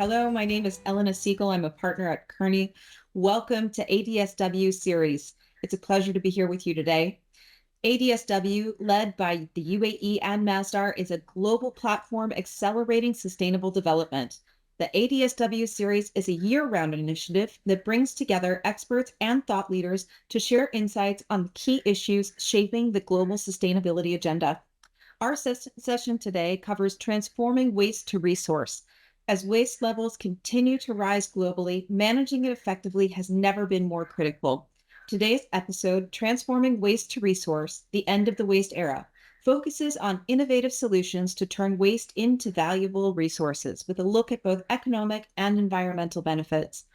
Hello, my name is Elena Siegel. I'm a partner at Kearney. Welcome to ADSW series. It's a pleasure to be here with you today. ADSW, led by the UAE and Masdar, is a global platform accelerating sustainable development. The ADSW series is a year-round initiative that brings together experts and thought leaders to share insights on key issues shaping the global sustainability agenda. Our session today covers transforming waste to resource. As waste levels continue to rise globally, managing it effectively has never been more critical. Today's episode, Transforming Waste to Resource, the End of the Waste Era, focuses on innovative solutions to turn waste into valuable resources with a look at both economic and environmental benefits.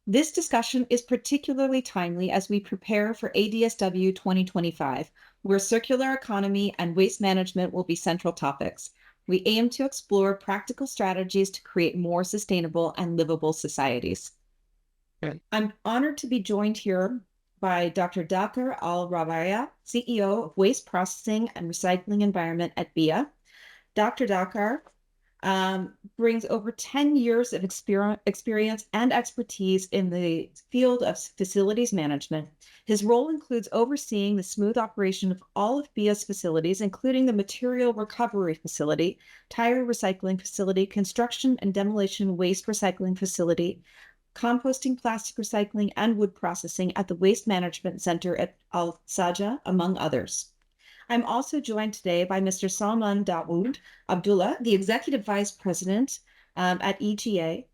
This discussion is particularly timely as we prepare for ADSW 2025, where circular economy and waste management will be central topics. We aim to explore practical strategies to create more sustainable and livable societies. Okay. I'm honored to be joined here by Dr. Daker Rabaya, CEO of Waste Processing and Recycling Environment at BEEAH. Dr. Daker brings over 10 years of experience and expertise in the field of facilities management. His role includes overseeing the smooth operation of all of BEEAH's facilities, including the material recovery facility, tire recycling facility, construction and demolition waste recycling facility, composting, plastic recycling, and wood processing at the Waste Management Center at Al Saja, among others. I'm also joined today by Mr. Salman Dawood Abdullah, the Executive Vice President at EGA,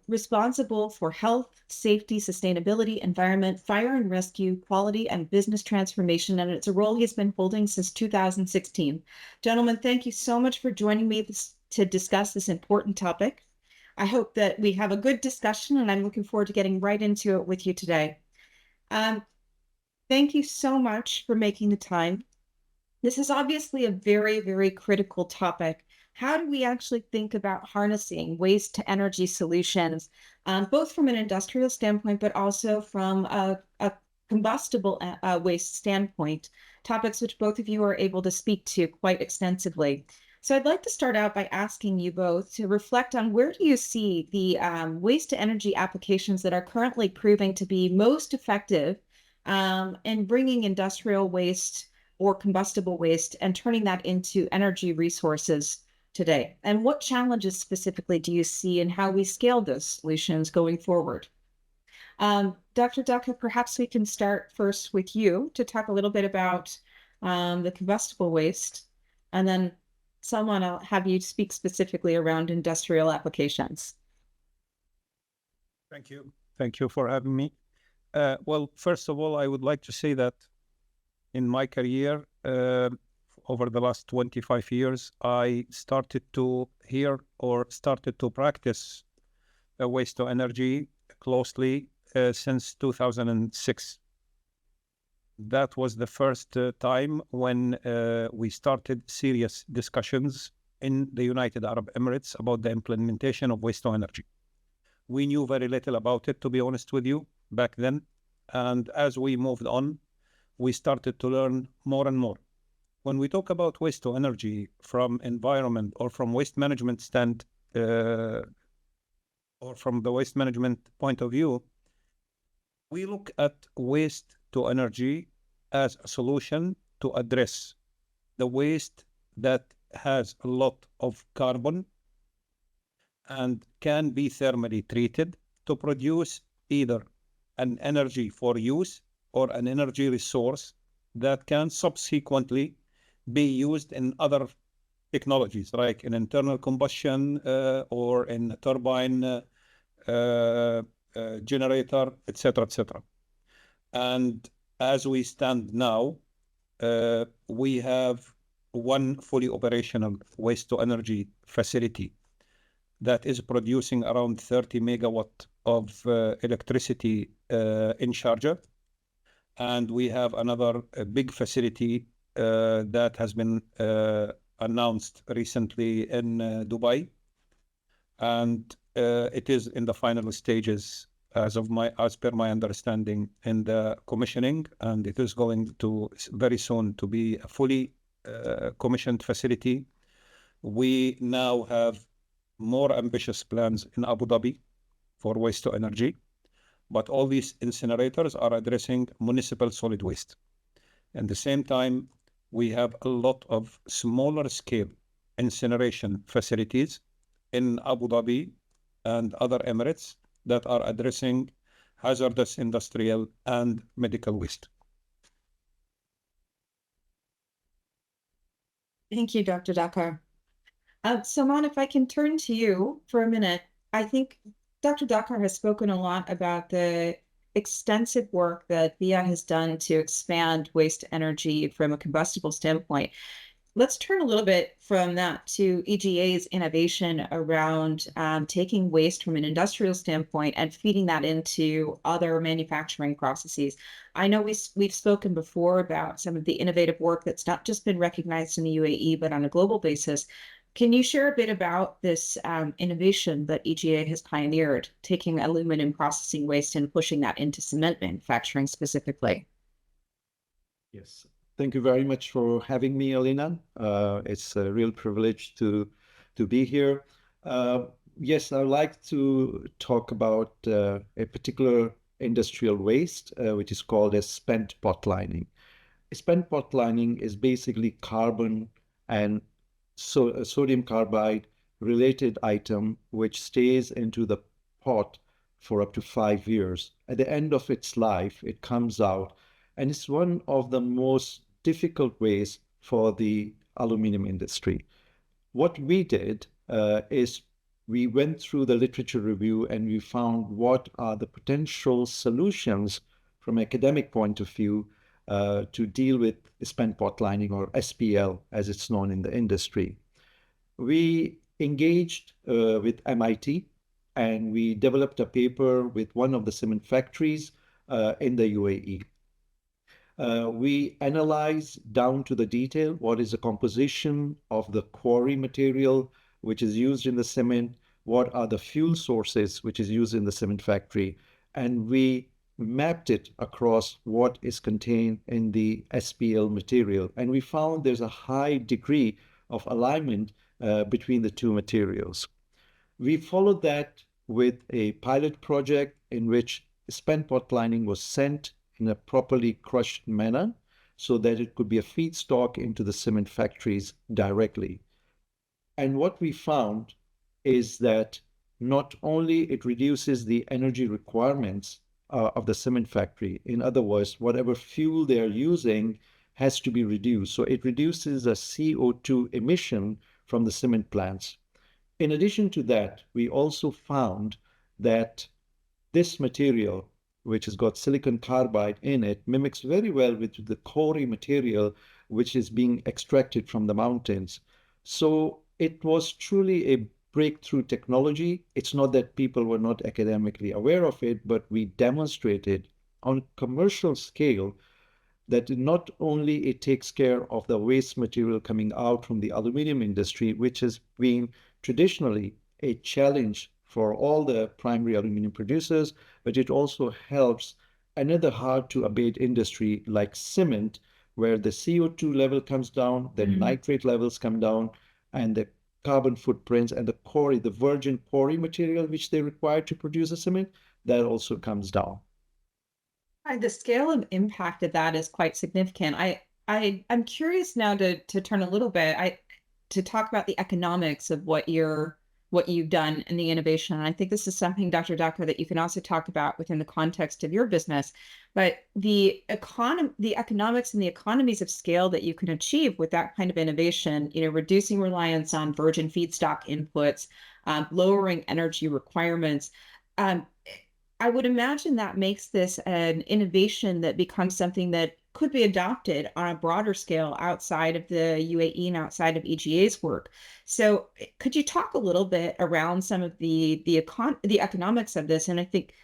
responsible for health, safety, sustainability, environment, fire and rescue, quality, and business transformation. And it's a role he's been holding since 2016. Gentlemen, thank you so much for joining me to discuss this important topic. I hope that we have a good discussion, and I'm looking forward to getting right into it with you today. Thank you so much for making the time. This is obviously a very, very critical topic. How do we actually think about harnessing waste to energy solutions, both from an industrial standpoint, but also from a combustible waste standpoint, topics which both of you are able to speak to quite extensively. So I'd like to start out by asking you both to reflect on where do you see the waste to energy applications that are currently proving to be most effective and bringing industrial waste or combustible waste and turning that into energy resources today? And what challenges specifically do you see in how we scale those solutions going forward? Dr. Daker, perhaps we can start first with you to talk a little bit about the combustible waste, and then someone I'll have you speak specifically around industrial applications. Thank you. Thank you for having me. Well, first of all, I would like to say that in my career, over the last 25 years, I started to hear or started to practice waste to energy closely since 2006. That was the first time when we started serious discussions in the United Arab Emirates about the implementation of waste to energy. We knew very little about it, to be honest with you, back then. And as we moved on, we started to learn more and more. When we talk about waste to energy from environment or from waste management or from the waste management point of view, we look at waste to energy as a solution to address the waste that has a lot of carbon and can be thermally treated to produce either an energy for use or an energy resource that can subsequently be used in other technologies, like in internal combustion or in a turbine generator, etc., etc. And as we stand now, we have one fully operational waste to energy facility that is producing around 30 megawatt of electricity in Sharjah. And we have another big facility that has been announced recently in Dubai. And it is in the final stages as per my understanding in the commissioning, and it is going to very soon to be a fully commissioned facility. We now have more ambitious plans in Abu Dhabi for waste to energy, but all these incinerators are addressing municipal solid waste. At the same time, we have a lot of smaller scale incineration facilities in Abu Dhabi and other Emirates that are addressing hazardous industrial and medical waste. Thank you, Dr. Daker. Salman, if I can turn to you for a minute, I think Dr. Daker has spoken a lot about the extensive work that BEEAH has done to expand waste energy from a combustible standpoint. Let's turn a little bit from that to EGA's innovation around taking waste from an industrial standpoint and feeding that into other manufacturing processes. I know we've spoken before about some of the innovative work that's not just been recognized in the UAE, but on a global basis. Can you share a bit about this innovation that EGA has pioneered, taking aluminum processing waste and pushing that into cement manufacturing specifically? Yes. Thank you very much for having me, Alina. It's a real privilege to be here. Yes, I'd like to talk about a particular industrial waste, which is called as spent pot lining. Spent pot lining is basically carbon and sodium carbide related item which stays into the pot for up to 5 years. At the end of its life, it comes out, and it's one of the most difficult ways for the aluminum industry. What we did is we went through the literature review and we found what are the potential solutions from academic point of view to deal with spent pot lining, or SPL as it's known in the industry. We engaged with MIT and we developed a paper with one of the cement factories in the UAE. We analyze down to the detail what is the composition of the quarry material which is used in the cement, what are the fuel sources which is used in the cement factory, and we mapped it across what is contained in the SPL material. And we found there's a high degree of alignment between the two materials. We followed that with a pilot project in which spent pot lining was sent in a properly crushed manner so that it could be a feedstock into the cement factories directly. And what we found is that not only it reduces the energy requirements of the cement factory, in other words, whatever fuel they are using has to be reduced. So it reduces the CO2 emission from the cement plants. In addition to that, we also found that this material, which has got silicon carbide in it, mimics very well with the quarry material which is being extracted from the mountains. So it was truly a breakthrough technology. It's not that people were not academically aware of it, but we demonstrated on commercial scale that not only it takes care of the waste material coming out from the aluminum industry, which has been traditionally a challenge for all the primary aluminum producers, but it also helps another hard to abate industry like cement, where the CO2 level comes down, the nitrate levels come down, and the carbon footprints and the quarry, the virgin quarry material which they require to produce a cement, that also comes down. The scale of impact of that is quite significant. I'm curious now to turn a little bit to talk about the economics of what you've done in the innovation. And I think this is something, Dr. Daker, that you can also talk about within the context of your business. But the economics and the economies of scale that you can achieve with that kind of innovation, reducing reliance on virgin feedstock inputs, lowering energy requirements. I would imagine that makes this an innovation that becomes something that could be adopted on a broader scale outside of the UAE and outside of EGA's work. So could you talk a little bit around some of the economics of this, and I think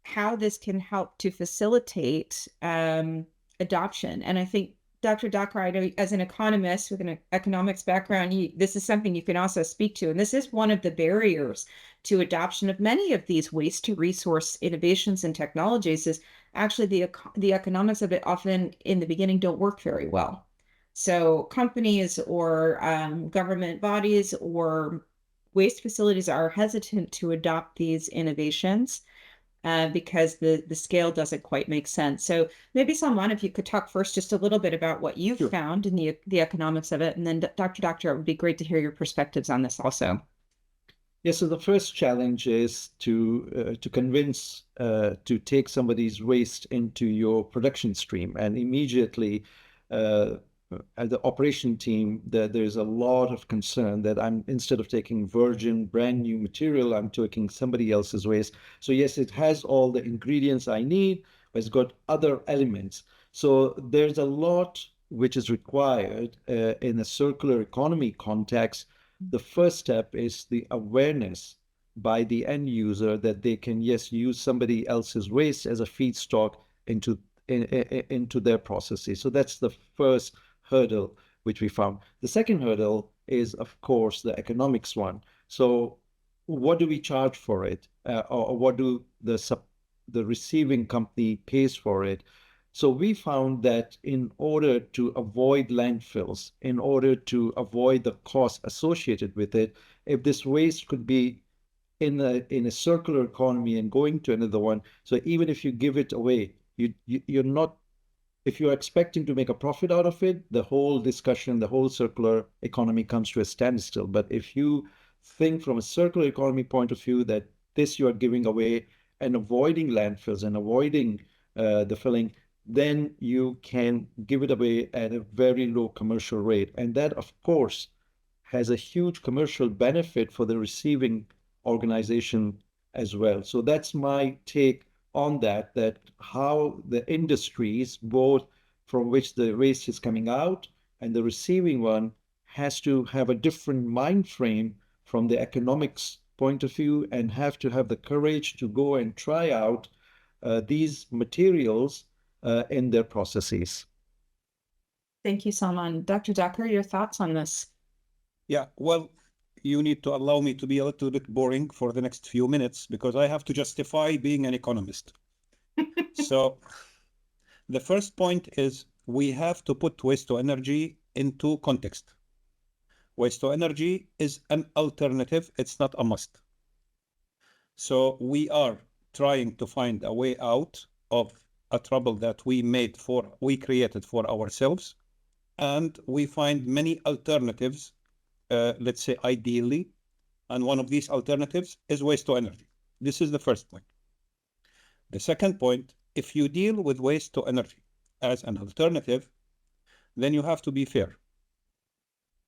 how this can help to facilitate adoption? And I think Dr. Daker, I know as an economist with an economics background, this is something you can also speak to. And this is one of the barriers to adoption of many of these waste to resource innovations and technologies is actually the economics of it often in the beginning don't work very well. So companies or government bodies or waste facilities are hesitant to adopt these innovations because the scale doesn't quite make sense. So maybe Salman, if you could talk first just a little bit about what you've Sure. found in the economics of it, and then Dr. Doctor, it would be great to hear your perspectives on this also. Yeah, so the first challenge is to convince to take somebody's waste into your production stream, and immediately uh, at the operation team, there's a lot of concern that I'm instead of taking virgin, brand new material, I'm taking somebody else's waste. So yes, it has all the ingredients I need, but it's got other elements. So there's a lot which is required in a circular economy context. The first step is the awareness by the end user that they can, yes, use somebody else's waste as a feedstock into into their processes. So that's the first hurdle which we found. The second hurdle is, of course, the economics one. So what do we charge for it, or what do the receiving company pays for it? So we found that in order to avoid landfills, in order to avoid the costs associated with it, if this waste could be in a circular economy and going to another one, so even if you give it away, you're not, if you're expecting to make a profit out of it, the whole discussion, the whole circular economy comes to a standstill. But if you think from a circular economy point of view that this you are giving away and avoiding landfills and avoiding the filling, then you can give it away at a very low commercial rate. And that, of course, has a huge commercial benefit for the receiving organization as well. So that's my take on that, that how the industries, both from which the waste is coming out and the receiving one, has to have a different mind frame from the economics point of view and have to have the courage to go and try out these materials in their processes. Thank you, Salman. Dr. Decker, your thoughts on this? Yeah, well, you need to allow me to be a little bit boring for the next few minutes because I have to justify being an economist. So the first point is we have to put waste to energy into context. Waste to energy is an alternative, it's not a must. So we are trying to find a way out of a trouble that we created for ourselves, and we find many alternatives, let's say ideally, and one of these alternatives is waste to energy. This is the first point. The second point, if you deal with waste to energy as an alternative, then you have to be fair.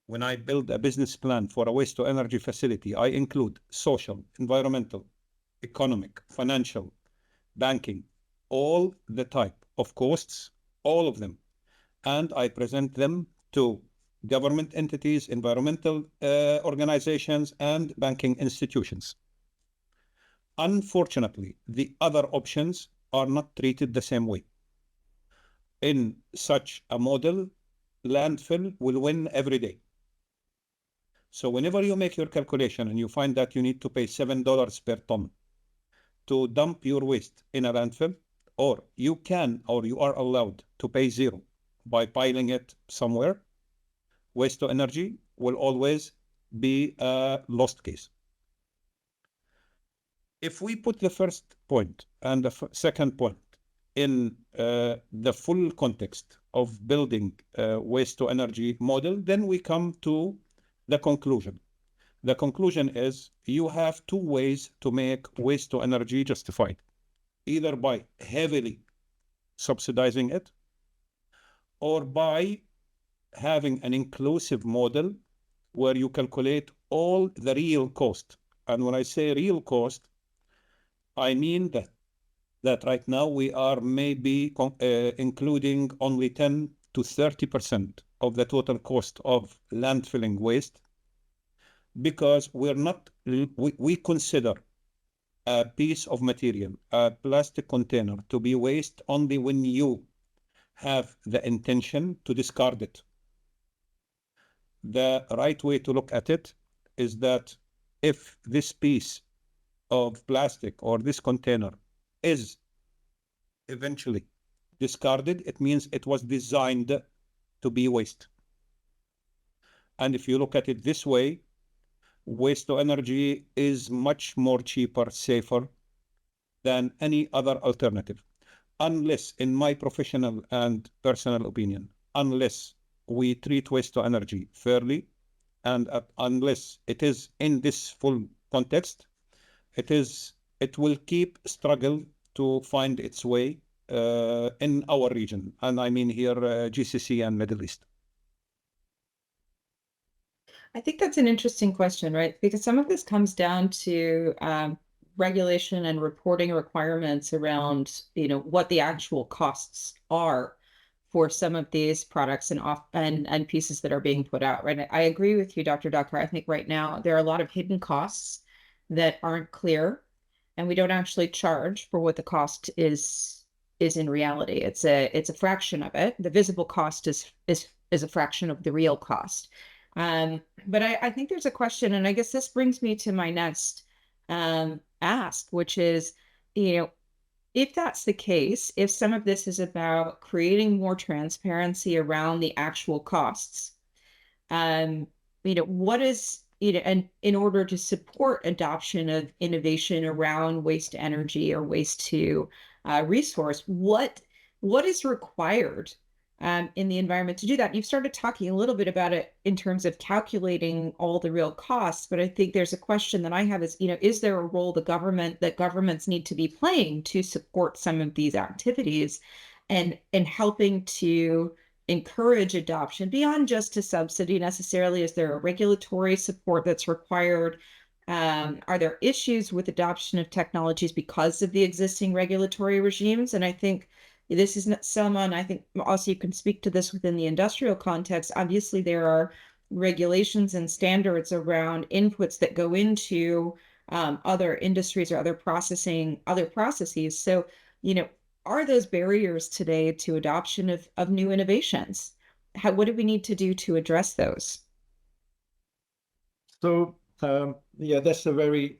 When I build a business plan for a waste to energy facility, I include social, environmental, economic, financial, banking, all the type of costs, all of them. And I present them to government entities, environmental organizations, and banking institutions. Unfortunately, the other options are not treated the same way. In such a model, landfill will win every day. So whenever you make your calculation and you find that you need to pay $7 per ton to dump your waste in a landfill, or you are allowed to pay zero by piling it somewhere, waste to energy will always be a lost case. If we put the first point and the second point in the full context of building a waste to energy model, then we come to the conclusion. The conclusion is you have two ways to make waste to energy justified, either by heavily subsidizing it or by having an inclusive model where you calculate all the real cost. And when I say real cost, I mean that right now we are maybe including only 10 to 30% of the total cost of landfilling waste, because we consider a piece of material, a plastic container, to be waste only when you have the intention to discard it. The right way to look at it is that if this piece of plastic or this container is eventually discarded, it means it was designed to be waste. And if you look at it this way, waste to energy is much more cheaper, safer than any other alternative. Unless, in my professional and personal opinion, unless we treat waste to energy fairly, and unless it is in this full context, it is it will keep struggle to find its way in our region, and I mean here GCC and Middle East. I think that's an interesting question, right? Because some of this comes down to regulation and reporting requirements around, what the actual costs are for some of these products and pieces that are being put out, right? I agree with you, Dr. Daker. I think right now there are a lot of hidden costs that aren't clear, and we don't actually charge for what the cost is in reality. It's a fraction of it. The visible cost is a fraction of the real cost. But I think there's a question, and I guess this brings me to my next ask, which is, if that's the case, if some of this is about creating more transparency around the actual costs, um, what is, and in order to support adoption of innovation around waste to energy or waste to resource, what is required in the environment to do that? You've started talking a little bit about it in terms of calculating all the real costs, but I think there's a question that I have is there a role that governments need to be playing to support some of these activities and helping to encourage adoption beyond just a subsidy necessarily? Is there a regulatory support that's required? Are there issues with adoption of technologies because of the existing regulatory regimes? And I think this is not someone, I think also you can speak to this within the industrial context. Obviously, there are regulations and standards around inputs that go into other industries or other processes. So, are those barriers today to adoption of new innovations? What do we need to do to address those? So, yeah, that's a very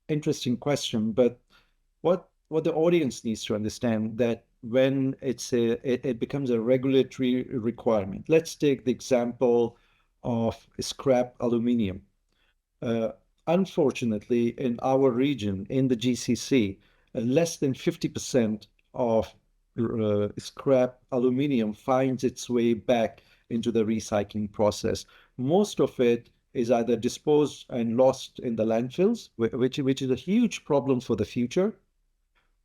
interesting question. But what the audience needs to understand that when it becomes a regulatory requirement. Let's take the example of scrap aluminium. Uh, Unfortunately, in our region, in the GCC, less than 50% of scrap aluminium finds its way back into the recycling process. Most of it is either disposed and lost in the landfills, which is a huge problem for the future,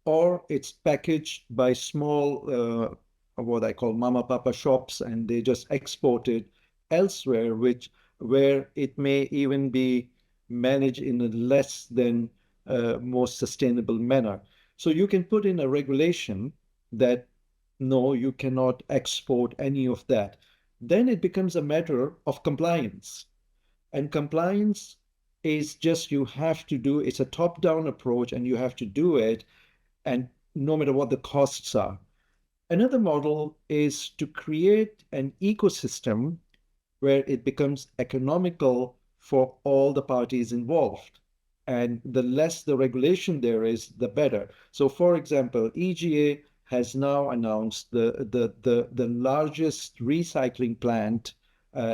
or it's packaged by small, what I call mama papa shops, and they just export it elsewhere, where it may even be managed in a less than more sustainable manner. So you can put in a regulation that no, you cannot export any of that. Then it becomes a matter of compliance. And compliance is just you have to do, it's a top-down approach, and you have to do it, and no matter what the costs are. Another model is to create an ecosystem where it becomes economical for all the parties involved. And the less the regulation there is, the better. So, for example, EGA has now announced the largest recycling plant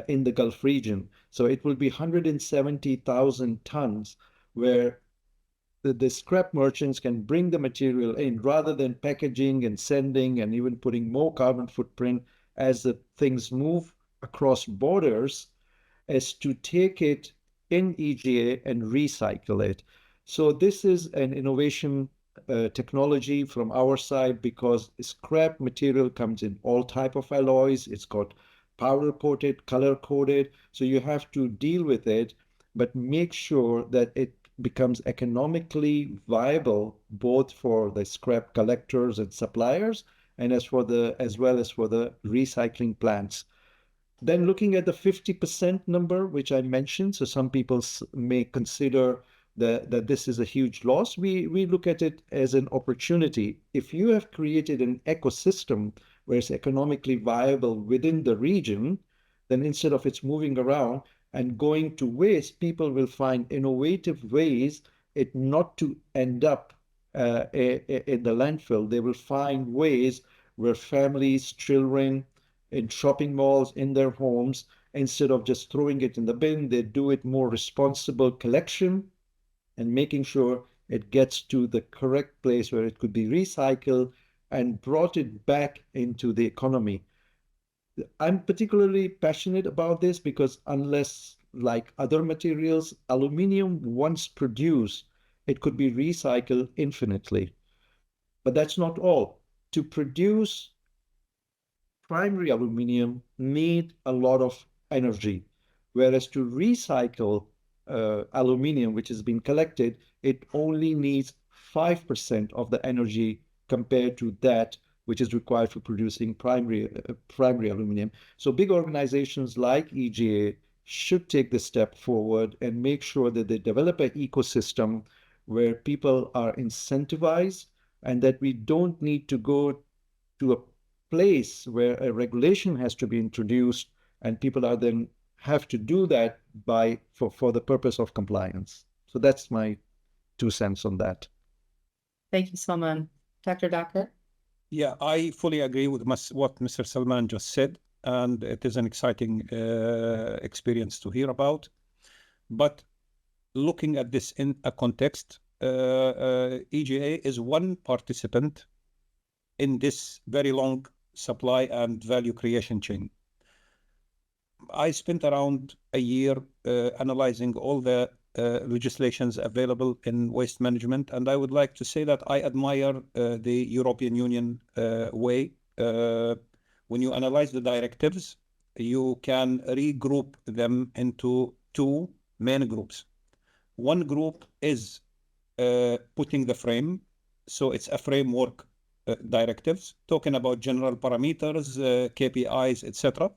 in the Gulf region. So it will be 170,000 tons, where the scrap merchants can bring the material in rather than packaging and sending and even putting more carbon footprint as the things move across borders, as to take it in EGA and recycle it. So this is an innovation technology from our side, because scrap material comes in all type of alloys. It's got powder coated, color coded. So you have to deal with it, but make sure that it becomes economically viable both for the scrap collectors and suppliers, and as well as for the recycling plants. Then looking at the 50% number, which I mentioned, so some people may consider that this is a huge loss. We look at it as an opportunity. If you have created an ecosystem where it's economically viable within the region, then instead of it's moving around and going to waste, people will find innovative ways it not to end up in the landfill. They will find ways where families, children, in shopping malls, in their homes, instead of just throwing it in the bin, they do it more responsible collection and making sure it gets to the correct place where it could be recycled and brought it back into the economy. I'm particularly passionate about this because unless, like other materials, aluminum once produced, it could be recycled infinitely. But that's not all. To produce primary aluminum need a lot of energy, whereas to recycle aluminum, which has been collected, it only needs 5% of the energy compared to that which is required for producing primary aluminum. So big organizations like EGA should take this step forward and make sure that they develop an ecosystem where people are incentivized and that we don't need to go to a place where a regulation has to be introduced and people are then have to do that for the purpose of compliance. So that's my 2 cents on that. Thank you, Salman. Dr. Daker? Yeah, I fully agree with what Mr. Salman just said, and it is an exciting experience to hear about. But looking at this in a context, EGA is one participant in this very long supply and value creation chain. I spent around a year analyzing all the legislations available in waste management, and I would like to say that I admire the European Union way. When you analyze the directives, you can regroup them into two main groups. One group is putting the frame, so it's a framework directives talking about general parameters, KPIs, etc.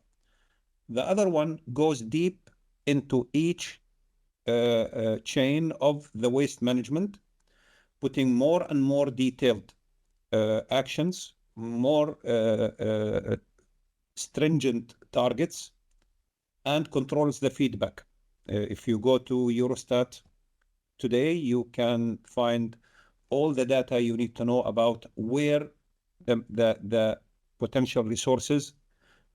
The other one goes deep into each chain of the waste management, putting more and more detailed actions, more stringent targets, and controls the feedback. If you go to Eurostat today, you can find all the data you need to know about where the potential resources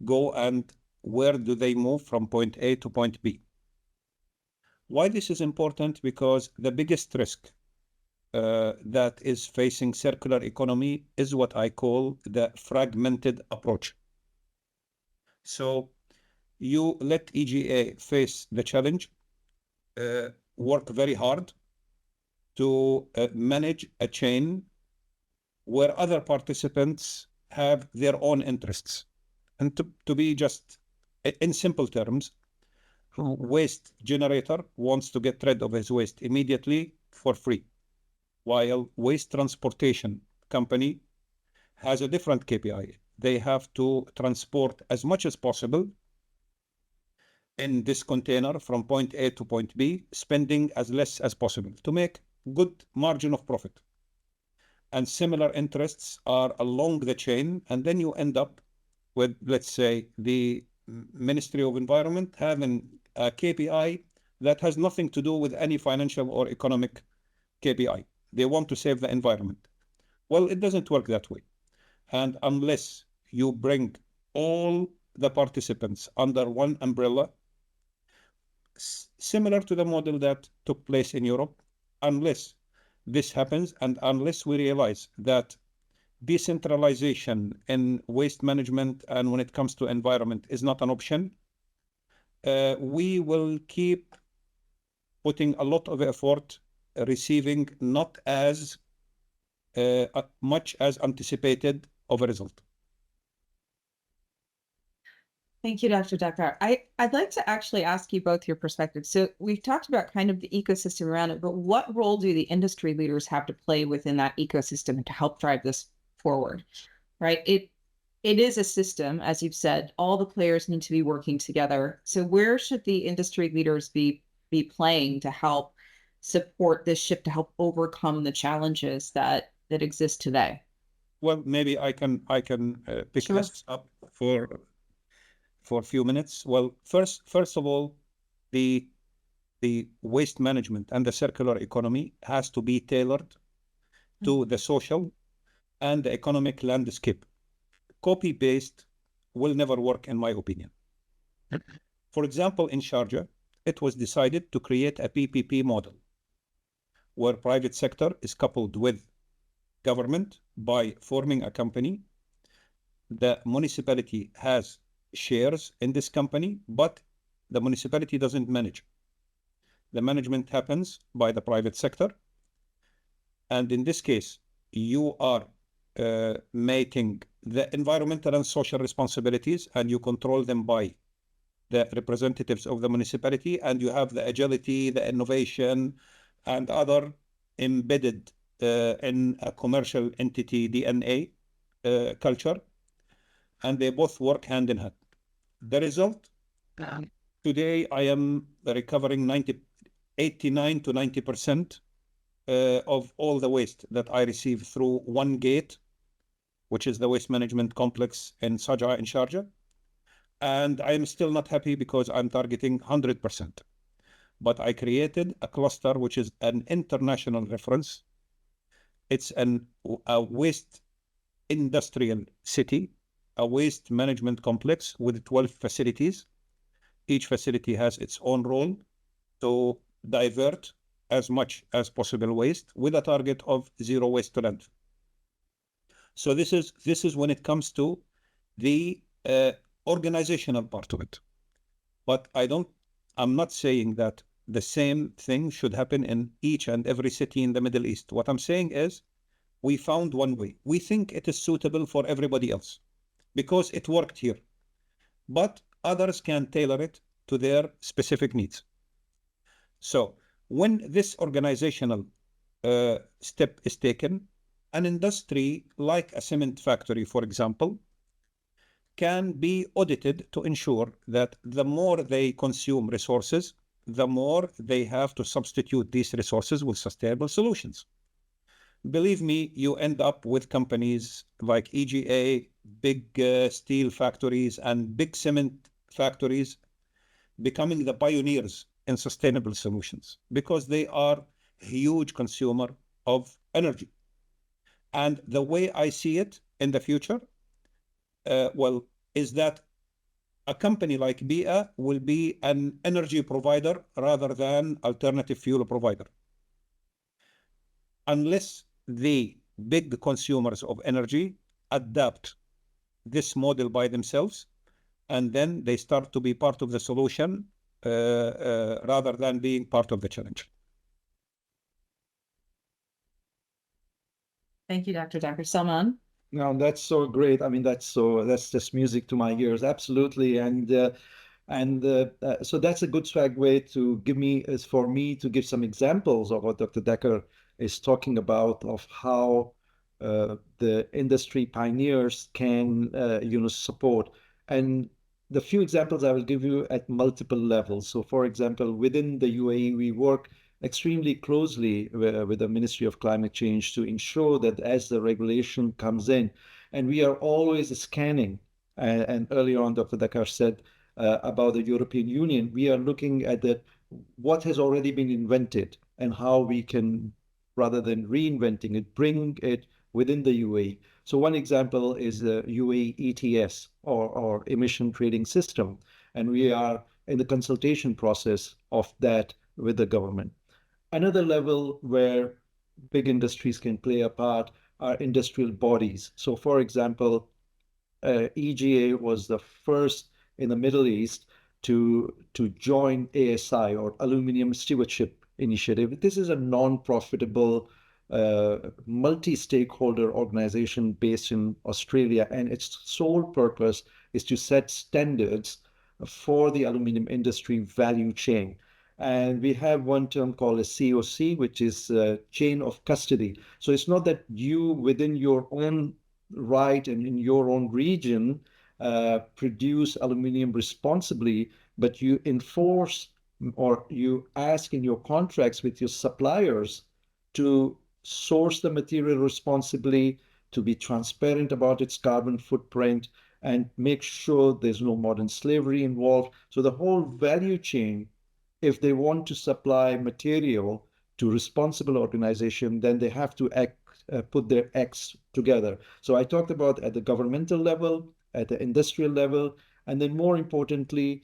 go and where do they move from point A to point B. Why this is important? Because the biggest risk that is facing circular economy is what I call the fragmented approach. So you let EGA face the challenge, work very hard to manage a chain where other participants have their own interests. And to be just in simple terms, waste generator wants to get rid of his waste immediately for free, while waste transportation company has a different KPI. They have to transport as much as possible in this container from point A to point B, spending as less as possible to make good margin of profit. And similar interests are along the chain, and then you end up with, let's say, the Ministry of Environment having a KPI that has nothing to do with any financial or economic KPI. They want to save the environment. Well, it doesn't work that way. And unless you bring all the participants under one umbrella, similar to the model that took place in Europe, unless this happens and unless we realize that decentralization in waste management and when it comes to environment is not an option, we will keep putting a lot of effort, receiving not as much as anticipated of a result. Thank you, Dr. Dakkar. I'd like to actually ask you both your perspectives. So we've talked about kind of the ecosystem around it, but what role do the industry leaders have to play within that ecosystem to help drive this forward, right? It is a system, as you've said, all the players need to be working together. So where should the industry leaders be playing to help support this shift, to help overcome the challenges that exist today? Well, maybe I can pick Sure. this up for a few minutes. Well, first of all, the waste management and the circular economy has to be tailored to the social and the economic landscape. Copy-paste will never work, in my opinion. For example, in Sharjah, it was decided to create a PPP model where private sector is coupled with government by forming a company. The municipality has shares in this company, but the municipality doesn't manage. The management happens by the private sector. And in this case, you are making the environmental and social responsibilities, and you control them by the representatives of the municipality, and you have the agility, the innovation, and other embedded in a commercial entity DNA culture, and they both work hand in hand. The result, today I am recovering 89 to 90% of all the waste that I receive through one gate, which is the waste management complex in Saj'a in Sharjah. And I'm still not happy because I'm targeting 100%. But I created a cluster which is an international reference. It's a waste industrial city, a waste management complex with 12 facilities. Each facility has its own role to divert as much as possible waste with a target of zero waste to landfill. So this is when it comes to the organizational part of it. But I'm not saying that the same thing should happen in each and every city in the Middle East. What I'm saying is we found one way. We think it is suitable for everybody else because it worked here. But others can tailor it to their specific needs. So when this organizational step is taken, an industry like a cement factory, for example, can be audited to ensure that the more they consume resources, the more they have to substitute these resources with sustainable solutions. Believe me, you end up with companies like EGA, big steel factories, and big cement factories becoming the pioneers in sustainable solutions because they are a huge consumer of energy. And the way I see it in the future, is that a company like BEEAH will be an energy provider rather than alternative fuel provider. Unless the big consumers of energy adapt this model by themselves, and then they start to be part of the solution rather than being part of the challenge. Thank you, Dr. Daker. Salman? No, that's so great. I mean, that's just music to my ears. Absolutely. So that's a good segue for me to give some examples of what Dr. Daker is talking about, of how the industry pioneers can support. And the few examples I will give you at multiple levels. So for example, within the UAE, we work extremely closely with the Ministry of Climate Change to ensure that as the regulation comes in, and we are always scanning, and earlier on Dr. Daker said about the European Union, we are looking at what has already been invented and how we can, rather than reinventing it, bring it within the UAE. So one example is the UAE ETS or emission trading system, and we are in the consultation process of that with the government. Another level where big industries can play a part are industrial bodies. So for example, EGA was the first in the Middle East to join ASI, or Aluminium Stewardship Initiative. This is a non-profitable multi-stakeholder organization based in Australia, and its sole purpose is to set standards for the aluminium industry value chain. And we have one term called a COC, which is chain of custody. So it's not that you, within your own right and in your own region, produce aluminium responsibly, but you enforce or you ask in your contracts with your suppliers to source the material responsibly, to be transparent about its carbon footprint, and make sure there's no modern slavery involved. So the whole value chain, if they want to supply material to responsible organization, then they have to put their acts together. So I talked about at the governmental level, at the industrial level, and then more importantly,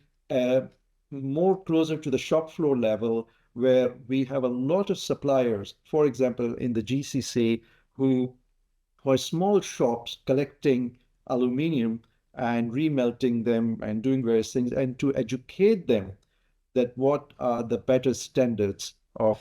more closer to the shop floor level, where we have a lot of suppliers, for example, in the GCC, who are small shops collecting aluminum and remelting them and doing various things, and to educate them that what are the better standards of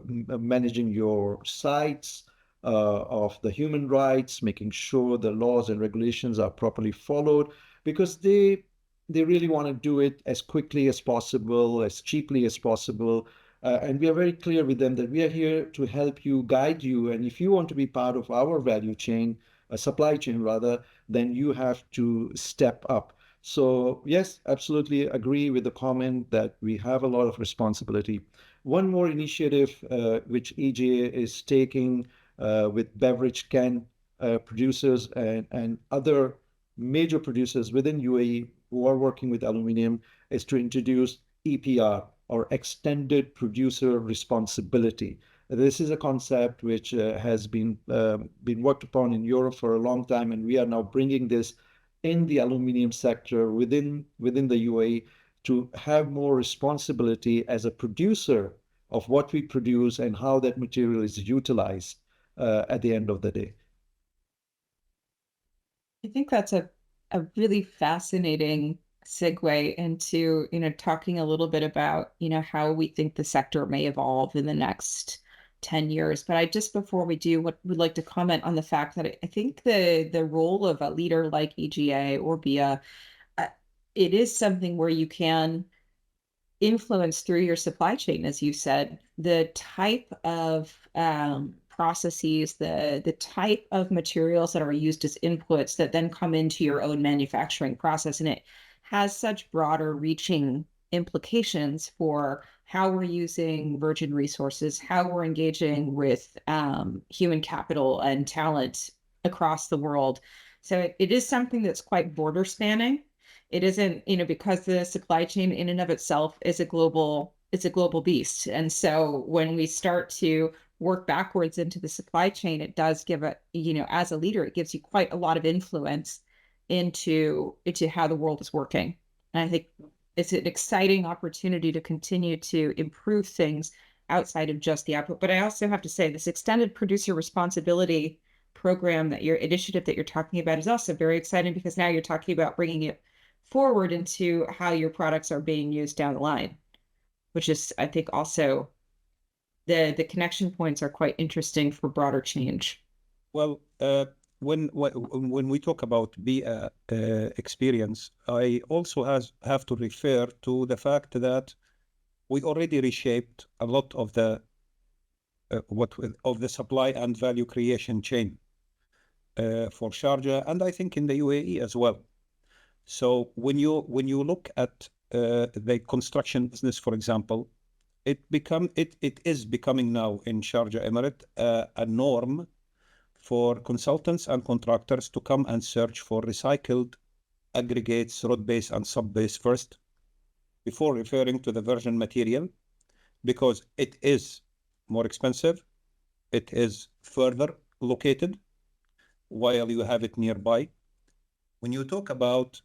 managing your sites, of the human rights, making sure the laws and regulations are properly followed, because they really want to do it as quickly as possible, as cheaply as possible. And we are very clear with them that we are here to help you, guide you. And if you want to be part of our value chain, a supply chain rather, then you have to step up. So yes, absolutely agree with the comment that we have a lot of responsibility. One more initiative which EGA is taking with beverage can producers and other major producers within UAE who are working with aluminium is to introduce EPR, or extended producer responsibility. This is a concept which has been worked upon in Europe for a long time, and we are now bringing this in the aluminium sector within the UAE to have more responsibility as a producer of what we produce and how that material is utilized at the end of the day. I think that's a really fascinating segue into, talking a little bit about, how we think the sector may evolve in the next 10 years. But I just before we do, would like to comment on the fact that I think the role of a leader like EGA or BEEAH, uh, it is something where you can influence through your supply chain, as you said, the type of processes, the type of materials that are used as inputs that then come into your own manufacturing process. And it has such broader reaching implications for how we're using virgin resources, how we're engaging with human capital and talent across the world. So it is something that's quite border spanning. It isn't, because the supply chain in and of itself is it's a global beast. And so when we start to work backwards into the supply chain, it does give as a leader, it gives you quite a lot of influence into how the world is working. And I think it's an exciting opportunity to continue to improve things outside of just the output. But I also have to say, this extended producer responsibility program, that your initiative that you're talking about, is also very exciting, because now you're talking about bringing it forward into how your products are being used down the line, which is, I think, also the connection points are quite interesting for broader change. Well, when we talk about BEEAH experience, I also have to refer to the fact that we already reshaped a lot of the of the supply and value creation chain for Sharjah, and I think in the UAE as well. So when you look at the construction business, for example, it is becoming now in Sharjah Emirate a norm for consultants and contractors to come and search for recycled aggregates, road base and sub base first, before referring to the virgin material, because it is more expensive, it is further located, while you have it nearby. When you talk about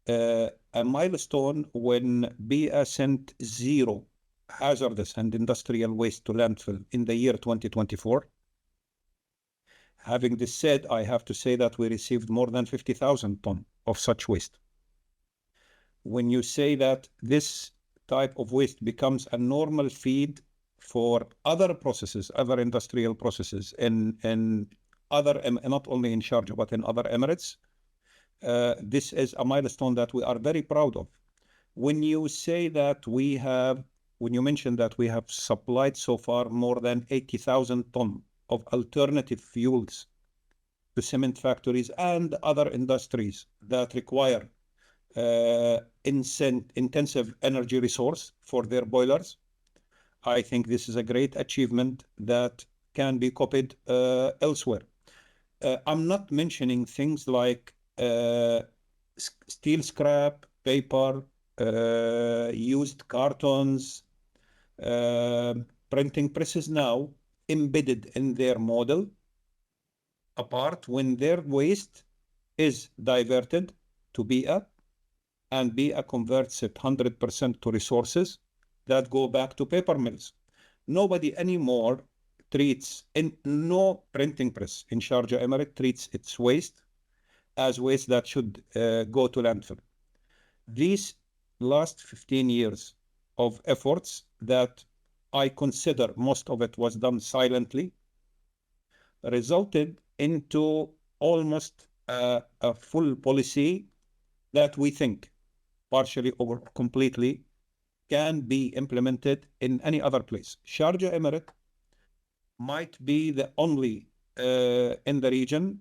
a milestone when BEEAH sent zero hazardous and industrial waste to landfill in the year 2024. Having this said, I have to say that we received more than 50,000 tons of such waste. When you say that this type of waste becomes a normal feed for other processes, other industrial processes in other, not only in Sharjah, but in other Emirates, this is a milestone that we are very proud of. When you say that when you mention that we have supplied so far more than 80,000 tons of alternative fuels to cement factories and other industries that require intensive energy resource for their boilers, I think this is a great achievement that can be copied elsewhere. I'm not mentioning things like steel scrap, paper, used cartons, printing presses now embedded in their model, apart when their waste is diverted to BEEAH and BEEAH converts it 100% to resources that go back to paper mills. Nobody anymore treats, in no printing press in Sharjah Emirate treats its waste as waste that should go to landfill. These last 15 years of efforts that I consider most of it was done silently resulted into almost a full policy that we think partially or completely can be implemented in any other place. Sharjah Emirate might be the only in the region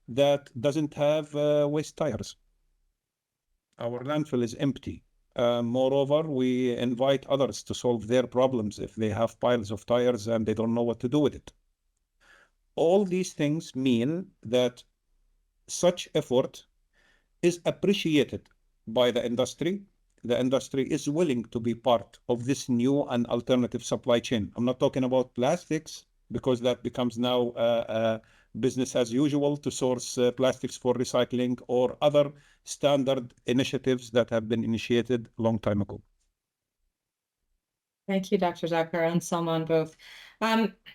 that doesn't have waste tires. Our landfill is empty. Moreover, we invite others to solve their problems if they have piles of tires and they don't know what to do with it. All these things mean that such effort is appreciated by the industry. The industry is willing to be part of this new and alternative supply chain. I'm not talking about plastics because that becomes now business as usual to source plastics for recycling or other standard initiatives that have been initiated a long time ago. Thank you, Dr. Daker and Salman both.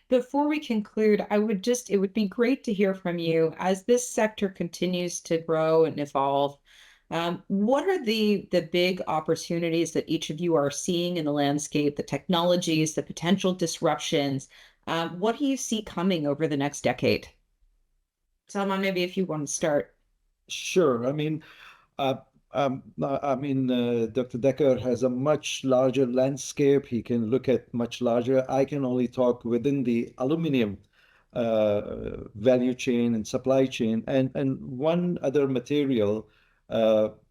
Before we conclude, it would be great to hear from you as this sector continues to grow and evolve. What are the big opportunities that each of you are seeing in the landscape, the technologies, the potential disruptions? What do you see coming over the next decade? Salman, maybe if you want to start. Sure. Uh, Dr. Daker has a much larger landscape. He can look at much larger. I can only talk within the aluminum value chain and supply chain. And one other material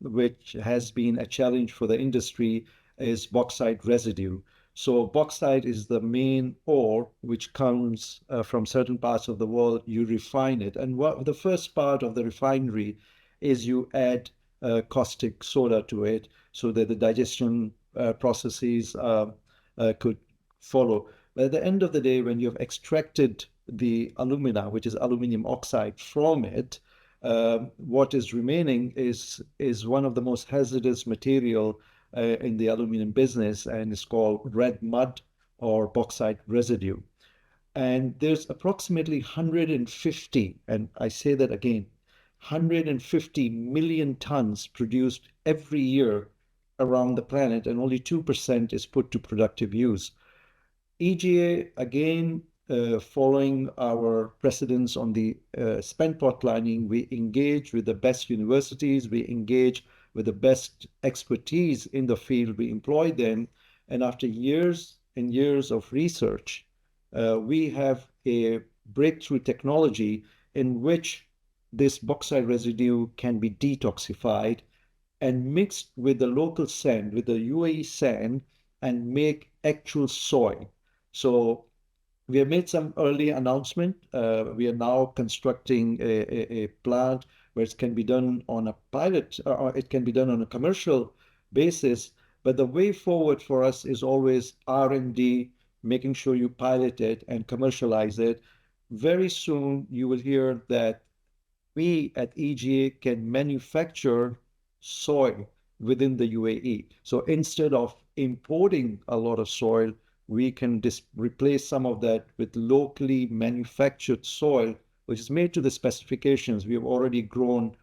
which has been a challenge for the industry is bauxite residue. So bauxite is the main ore which comes from certain parts of the world. You refine it. And the first part of the refinery is you add caustic soda to it so that the digestion processes could follow. But at the end of the day, when you've extracted the alumina, which is aluminum oxide, from it, what is remaining is one of the most hazardous material in the aluminum business, and it's called red mud or bauxite residue. And there's approximately 150, and I say that again, 150 million tons produced every year around the planet, and only 2% is put to productive use. EGA, again, following our precedence on the spent pot lining, we engage with the best universities, we engage with the best expertise in the field, we employ them, and after years and years of research, we have a breakthrough technology in which this bauxite residue can be detoxified and mixed with the local sand, with the UAE sand, and make actual soil. So we have made some early announcement. We are now constructing a plant where it can be done on a pilot, or it can be done on a commercial basis. But the way forward for us is always R&D, making sure you pilot it and commercialize it. Very soon you will hear that we at EGA can manufacture soil within the UAE. So instead of importing a lot of soil, we can replace some of that with locally manufactured soil, which is made to the specifications. We have already grown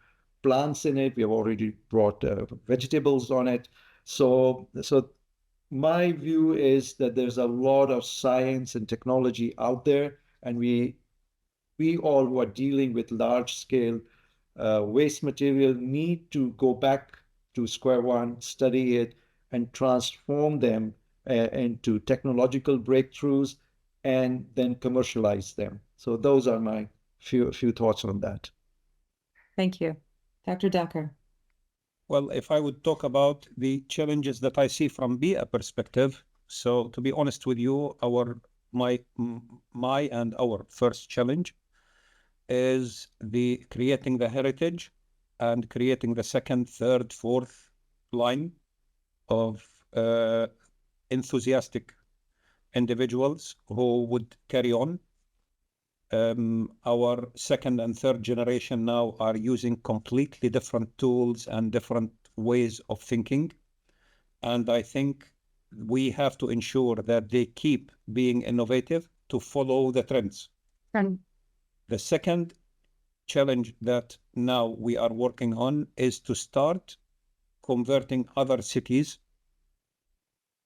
plants in it. We have already brought vegetables on it. So my view is that there's a lot of science and technology out there, and we all who are dealing with large scale waste material need to go back to square one, study it, and transform them into technological breakthroughs and then commercialize them. So those are my few thoughts on that. Thank you. Dr. Daker. Well, if I would talk about the challenges that I see from BEEAH perspective, so to be honest with you, my and our first challenge is the creating the heritage and creating the second, third, fourth line of enthusiastic individuals who would carry on. Our second and third generation now are using completely different tools and different ways of thinking. And I think we have to ensure that they keep being innovative to follow the trends. The second challenge that now we are working on is to start converting other cities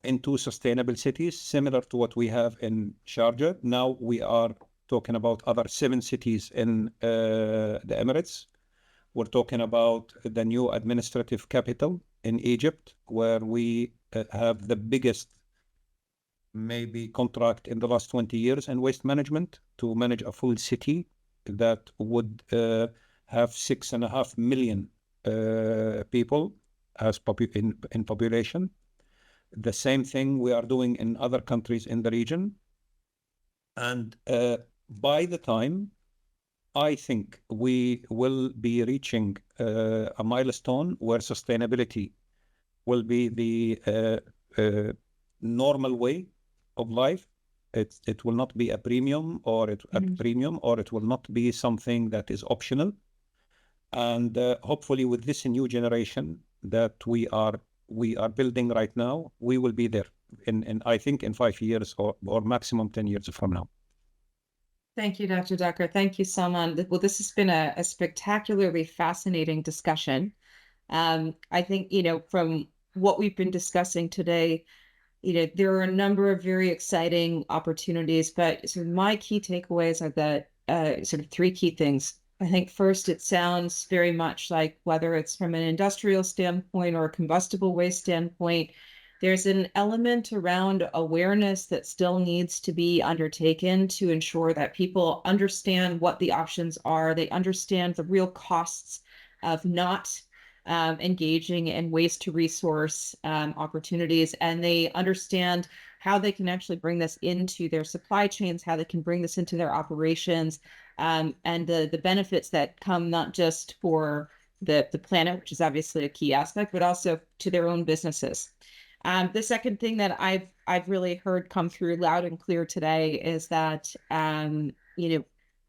into sustainable cities, similar to what we have in Sharjah. Now we are talking about other 7 cities in the Emirates. We're talking about the new administrative capital in Egypt, where we have the biggest maybe contract in the last 20 years in waste management to manage a full city that would have 6.5 million people as in population. The same thing we are doing in other countries in the region. And by the time, I think we will be reaching a milestone where sustainability will be the normal way of life. It will not be a premium or at premium, or it will not be something that is optional. And hopefully with this new generation that we are building right now, we will be there in I think in 5 years or maximum 10 years from now. Thank you, Dr. Daker. Thank you so much. Well, this has been a spectacularly fascinating discussion. I think, from what we've been discussing today, there are a number of very exciting opportunities, but sort of my key takeaways are that sort of 3 key things. I think first, it sounds very much like, whether it's from an industrial standpoint or a combustible waste standpoint, there's an element around awareness that still needs to be undertaken to ensure that people understand what the options are. They understand the real costs of not engaging in waste to resource opportunities, and they understand how they can actually bring this into their supply chains, how they can bring this into their operations, and the benefits that come not just for the planet, which is obviously a key aspect, but also to their own businesses. The second thing that I've really heard come through loud and clear today is that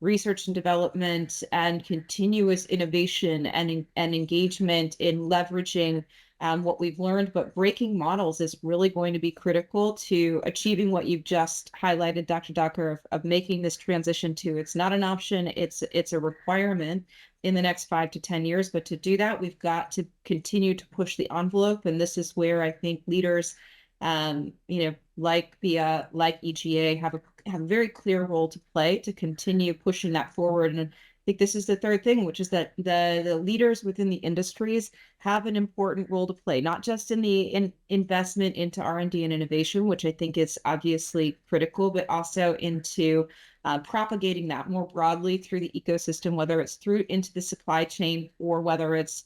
research and development and continuous innovation and engagement in leveraging what we've learned, but breaking models is really going to be critical to achieving what you've just highlighted, Dr. Daker, of making this transition to, it's not an option, it's a requirement in the next 5 to 10 years. But to do that, we've got to continue to push the envelope. And this is where I think leaders, like BEEAH, like EGA, have a very clear role to play to continue pushing that forward. And I think this is the third thing, which is that the leaders within the industries have an important role to play, not just in the investment into R&D and innovation, which I think is obviously critical, but also into propagating that more broadly through the ecosystem, whether it's through into the supply chain or whether it's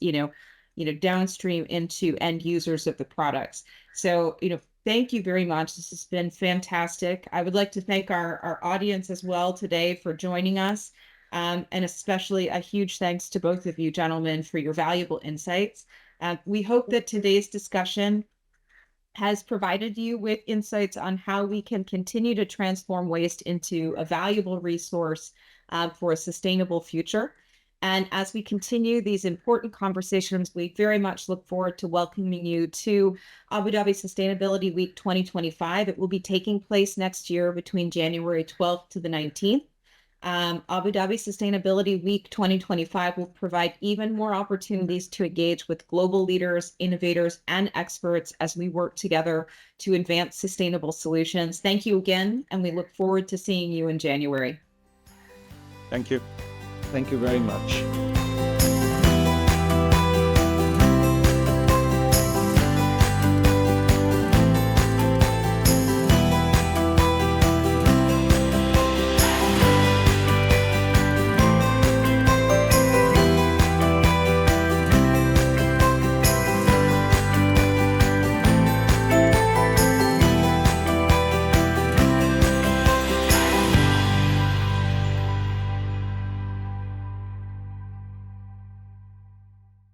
downstream into end users of the products. So thank you very much. This has been fantastic. I would like to thank our audience as well today for joining us. And especially a huge thanks to both of you gentlemen for your valuable insights. We hope that today's discussion has provided you with insights on how we can continue to transform waste into a valuable resource for a sustainable future. And as we continue these important conversations, we very much look forward to welcoming you to Abu Dhabi Sustainability Week 2025. It will be taking place next year between January 12th to the 19th. Abu Dhabi Sustainability Week 2025 will provide even more opportunities to engage with global leaders, innovators, and experts as we work together to advance sustainable solutions. Thank you again, and we look forward to seeing you in January. Thank you. Thank you very much.